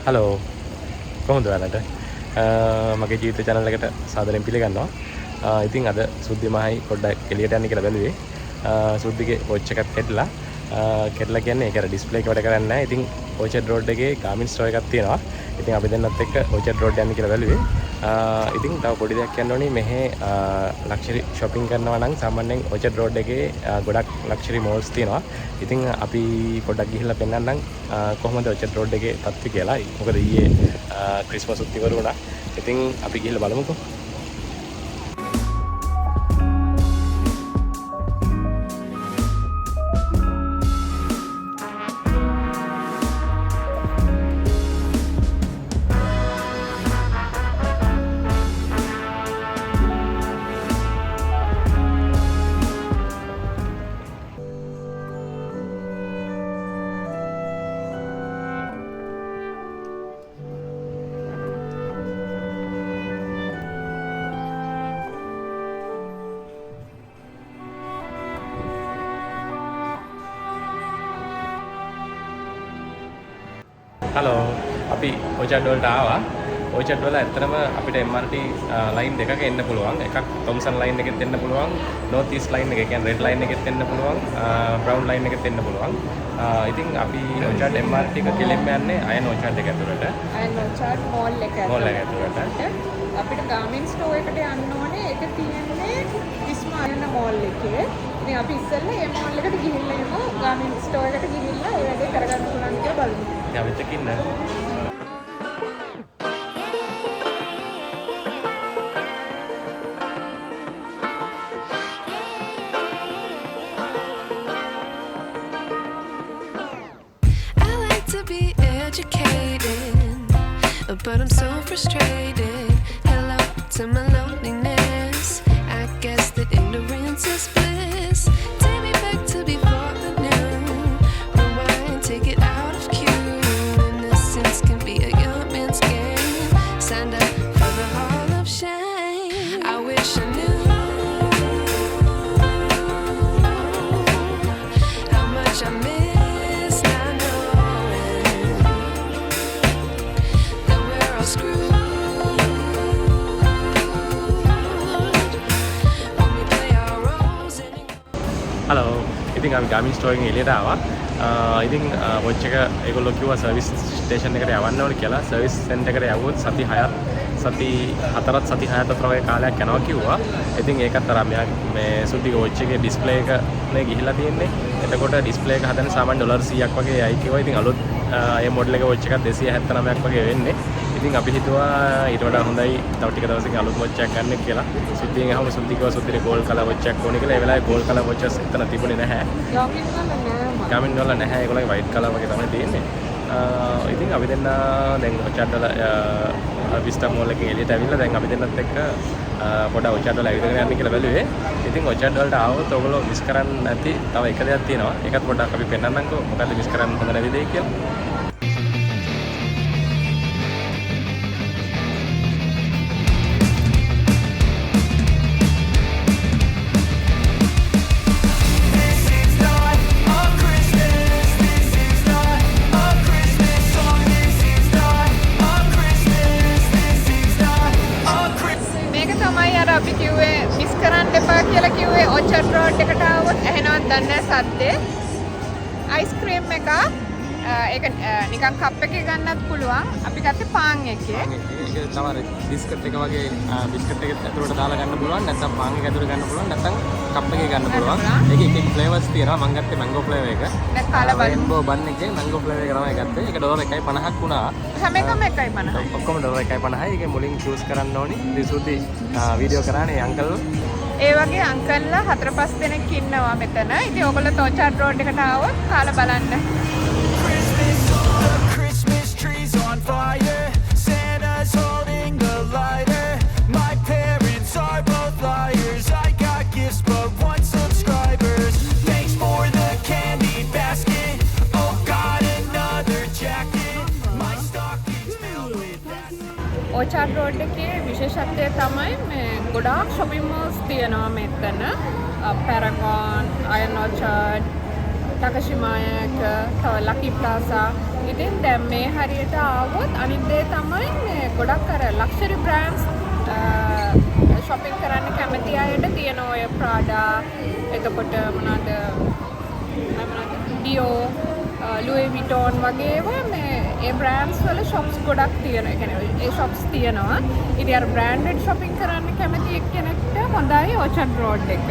Hello කොහොමද ඔයාලට මගේ ජීවිත channel එකට සාදරයෙන් පිළිගන්නවා. ඉතින් අද සුද්ධි මහයි පොඩ්ඩක් එළියට යන්න කියලා බැලුවේ. සුද්ධිගේ watch එකක් කැඩලා කියන්නේ ඒක ඩිස්ප්ලේ එක වැඩ කරන්නේ නැහැ. ඉතින් Orchard Road එකේ Garmin store එකක් තියෙනවා. ඉතින් අපි දෙන්නත් එක්ක Orchard Road යන්න කියලා බැලුවේ. ඉතින් තව පොඩි දෙයක් කියන්න ඕනේ මෙහි ලක්ෂරි shopping කරනවා නම් සාමාන්‍යයෙන් Orchard Road එකේ ගොඩක් ලක්ෂරි malls තියෙනවා. ඉතින් අපි පොඩ්ඩක් ගිහිල්ලා පෙන්නන්නම් කොහොමද Orchard Road එකේ තත්ත්වය කියලා. මොකද ඊයේ ක්‍රිස්මස් උත් ඉවර වුණා. ඉතින් අපි ගිහිල්ලා බලමුකෝ. හලෝ අපි Orchard වලට ආවා. Orchard වල ඇත්තටම අපිට MRT ලයින් දෙකක එන්න පුළුවන්. එකක් Thomson ලයින් එකෙත් එන්න පුළුවන්. North East ලයින් එක කියන්නේ Red ලයින් එකෙත් එන්න පුළුවන්. Brown ලයින් එකෙත් එන්න පුළුවන්. ඉතින් අපි Orchard MRT එක කෙලින්ම යන්නේ අයන Orchard එක ඇතුළට. අයන Orchard mall එක ඇතුළට. mall එක ඇතුළට. අපිට Garmin store එකට යන්න ඕනේ. ඒක තියෙන්නේ විස්මායන mall එකේ. ඉතින් අපි ඉස්සෙල්ලා මේ mall එකට ගිහිල්ලා එමු. Garmin store එකට ගිහිල්ලා ඒ වැඩේ කරගන්න පුළුවන් කියලා බලමු. Ja, bitte Kinder. I like to be educated, but I'm so frustrated. Hello to my loneliness. I guess that ignorance is bliss. Take me back to before the new. Rewind, take it out of cue. Innocence can be a young man's game. Signed up for the hall of shame. I wish I knew how much I miss not knowing that we're all screwed when we play our roles in it. Hello ඉතින් අපි Garmin store එකෙන් එළියට ආවා. ඉතින් watch එක ඒගොල්ලෝ කිව්වා service station එකට යවන්න ඕනේ කියලා. සර්විස් සෙන්ටර් එකට යවුවොත් සති 4ත් සති 6ත් අතර වගේ කාලයක් යනවා කිව්වා. ඉතින් ඒකත් අර මේ සුද්ධිගේ watch එකේ ඩිස්ප්ලේ එක නේ ගිහිල්ලා තියෙන්නේ. එතකොට ඩිස්ප්ලේ එක හදන්න සාමාන්‍ය $100ක් වගේ යයි කිව්වා. ඉතින් අලුත් ඒ මොඩල් එක watch එකක් 279ක් වගේ වෙන්නේ. ඉතින් අපි හිතුවා ඊට වඩා හොඳයි තව ටික දවසකින් අලුත් watch එකක් ගන්න කියලා. සුද්ධියෙන් අහම සුද්ධි කිව්වා සුද්ධිට gold color watch එකක් ඕනේ කියලා. ඒ වෙලාවේ gold color watches එතන තිබුණේ නැහැ. Garmin වල නැහැ. ඒගොල්ලන්ගේ white color වගේ තමයි තියෙන්නේ. ඉතින් අපි දෙන්න දැන් Orchard වල Vista Mall එකෙන් එළියට ඇවිල්ලා දැන් අපි දෙන්නත් එක්ක පොඩ Orchard වල ඇවිදගෙන යන්න කියලා බැලුවේ. ඉතින් Orchard වලට ආවොත් ඔයගොල්ලෝ මිස් කරන්නේ නැති තව එක දෙයක් තියෙනවා. ඒකත් පොඩ්ඩක් අපි පෙන්නන්නම්කෝ. මොකද්ද මිස් කරන්න හොඳ නැති දෙයක් කියලා. අපි කිව්වේ මිස් කරන්න එපා කියලා කිව්වේ Orchard Road එකට ආවොත් ඇහෙනවද දන්නේ නැහැ සද්දේ. අයිස්ක්‍රීම් එක ඒක නිකන් කප් එකේ ගන්නත් පුළුවන්. අපි ගත්තේ පාන් එකේ. ඒක තමයි බිස්කට් එක වගේ බිස්කට් එක ඇතුළට දාලා ගන්න පුළුවන්. නැත්නම් පාන් එක ඇතුළට ගන්න පුළුවන්. නැත්නම් කප් එකේ ගන්න පුළුවන්. ඒකේ එක එක ෆ්ලේවර්ස් තියෙනවා. මම ගත්තේ මැංගෝ ෆ්ලේවර් එක. දැන් කාලා බලමු. රේන්බෝ බන් එකේ මැංගෝ ෆ්ලේවර් එක තමයි ගත්තේ. ඒක $1.50ක් වුණා. හැම එකම 1.50යි. ඔක්කොම $1.50යි. ඒකේ මුලින් චූස් කරන්න ඕනි. රිසුද්ධි වීඩියෝ කරානේ අංකල්. ඒ වගේ අංකල්ලා 4-5 දෙනෙක් ඉන්නවා මෙතන. ඉතින් ඔයගොල්ලෝ Orchard Road එකට ආවොත් කාලා බලන්න. Christmas trees on fire, Santa's holding the lighter. My parents are both liars. I got gifts but one subscribers. Thanks for the candy basket. Oh, got another jacket. My stocking's filled with that. Orchard Road එකේ විශේෂත්වය තමයි මේ ගොඩාක් shopping malls තියෙනවා මෙතන. Paragon, Iron Orchard, Takashimaya එක තව ලකි ප්ලාසා. ඉතින් දැන් මේ හරියට ආවොත් අනිත් දේ තමයි මේ ගොඩක් අර ලක්ෂරි බ්‍රෑන්ඩ්ස් shopping කරන්න කැමති අයට තියෙන ඔය Prada එතකොට මොනවාද Dior Louis Vuitton වගේ ඒවා මේ ඒ බ්‍රෑන්ඩ්ස් වල shops ගොඩක් තියෙනවා. ඒ කියන්නේ ඒ shops තියෙනවා. ඉතින් අර branded shopping කරන්න කැමති එක්කෙනෙක්ට හොඳයි Orchard Road එක.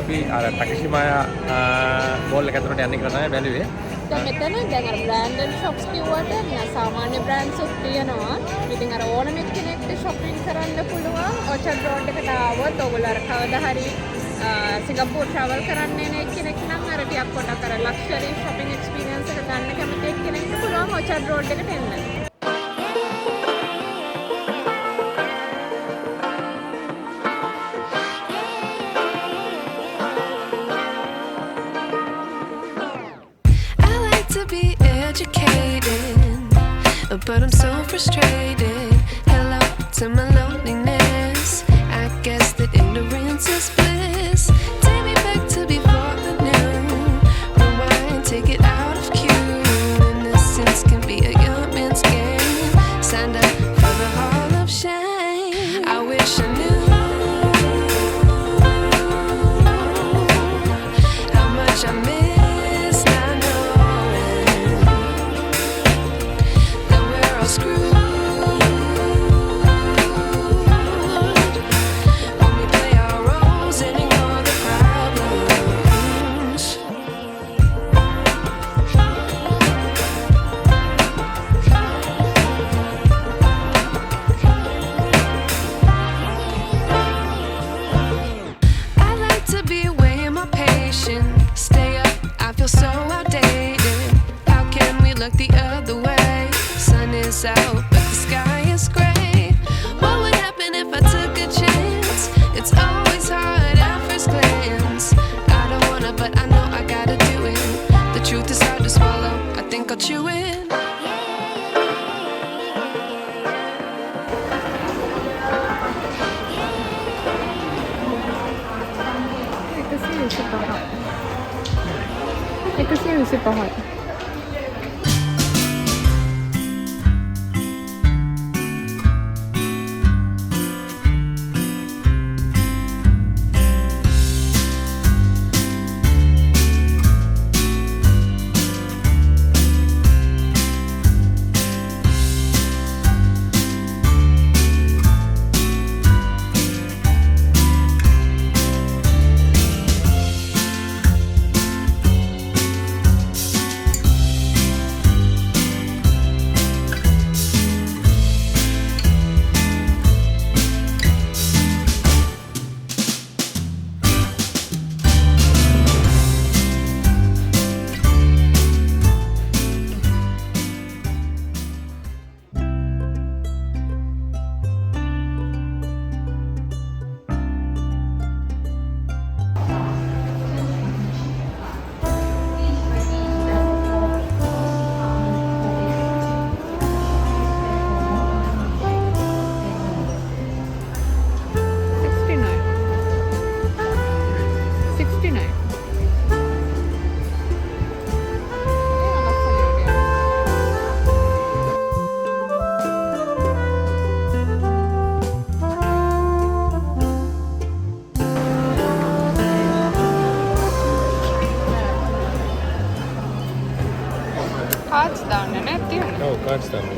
අපි අර Takashimaya මෝල් එක ඇතුළට යන්න කියලා තමයි බැලුවේ. දැන් මෙතන දැන් අර branded shops කිව්වට නිකන් සාමාන්‍ය brands උත් තියෙනවා. ඉතින් අර ඕනම කෙනෙක්ට shopping කරන්න පුළුවන්. Orchard Road එකට ආවොත් ඔයගොල්ලෝ අර කවදා හරි සිංගප්පූර් travel කරන්න එන කෙනෙක් නම් අර ටිකක් පොඩක් අර luxury shopping experience එක ගන්න කැමති කෙනෙක්ට පුළුවන් Orchard Road එකට එන්න. Be educated, but I'm so frustrated. Hello to my loneliness. I guess that ignorance is bliss. Take me back to before the noon. Rewind, take it out of cue. Innocence can be a young man's game. Signed up for the hall of shame. I wish I knew how much I miss. Look the other way. Sun is out, but the sky is gray. What would happen if I took a chance? It's always hard at first glance. I don't wanna, but I know I gotta do it. The truth is hard to swallow. I think I'll chew it. Cards දාන්න නැති වෙනවා. ඔව් cards දාන්න.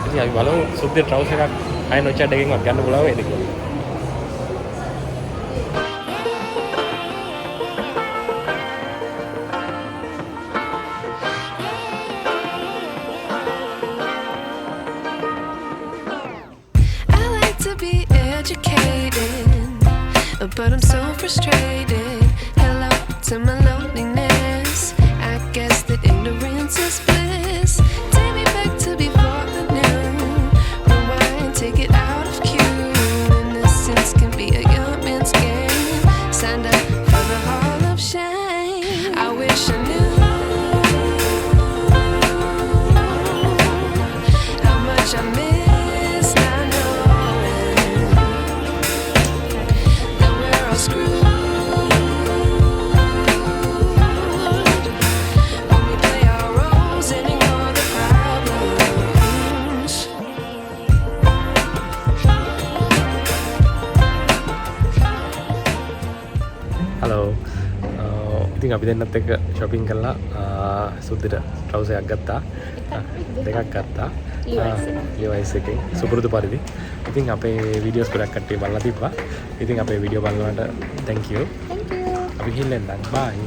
ඉතින් අපි බලමු සුද්ධ ට්‍රවුස් එකක් අය නොචැඩ් එකකින්වත් ගන්න පුළුවන් වේද කියලා. I like to be educated, but I'm so frustrated. Hello to my loneliness. I guess that ignorance is bliss. Take me back to before the noon. Rewind, take it out of cue. Innocence can be a young man's game. Signed up for the hall of shame. I wish I knew how much I miss not knowing that we're all screwed when we play our roles and ignore the problems. Hello ඉතින් අපි දෙන්නත් එක්ක shopping කරලා සුද්දට trouser එකක් ගත්තා දෙකක් ගත්තා Levi's එකෙන් සුපුරුදු පරිදි ඉතින් අපේ වීඩියෝස් ගොඩක් කට්ටිය බලලා තිබ්බා ඉතින් අපේ වීඩියෝ බලනවට thank you අපි ගිහින් එන්නම් bye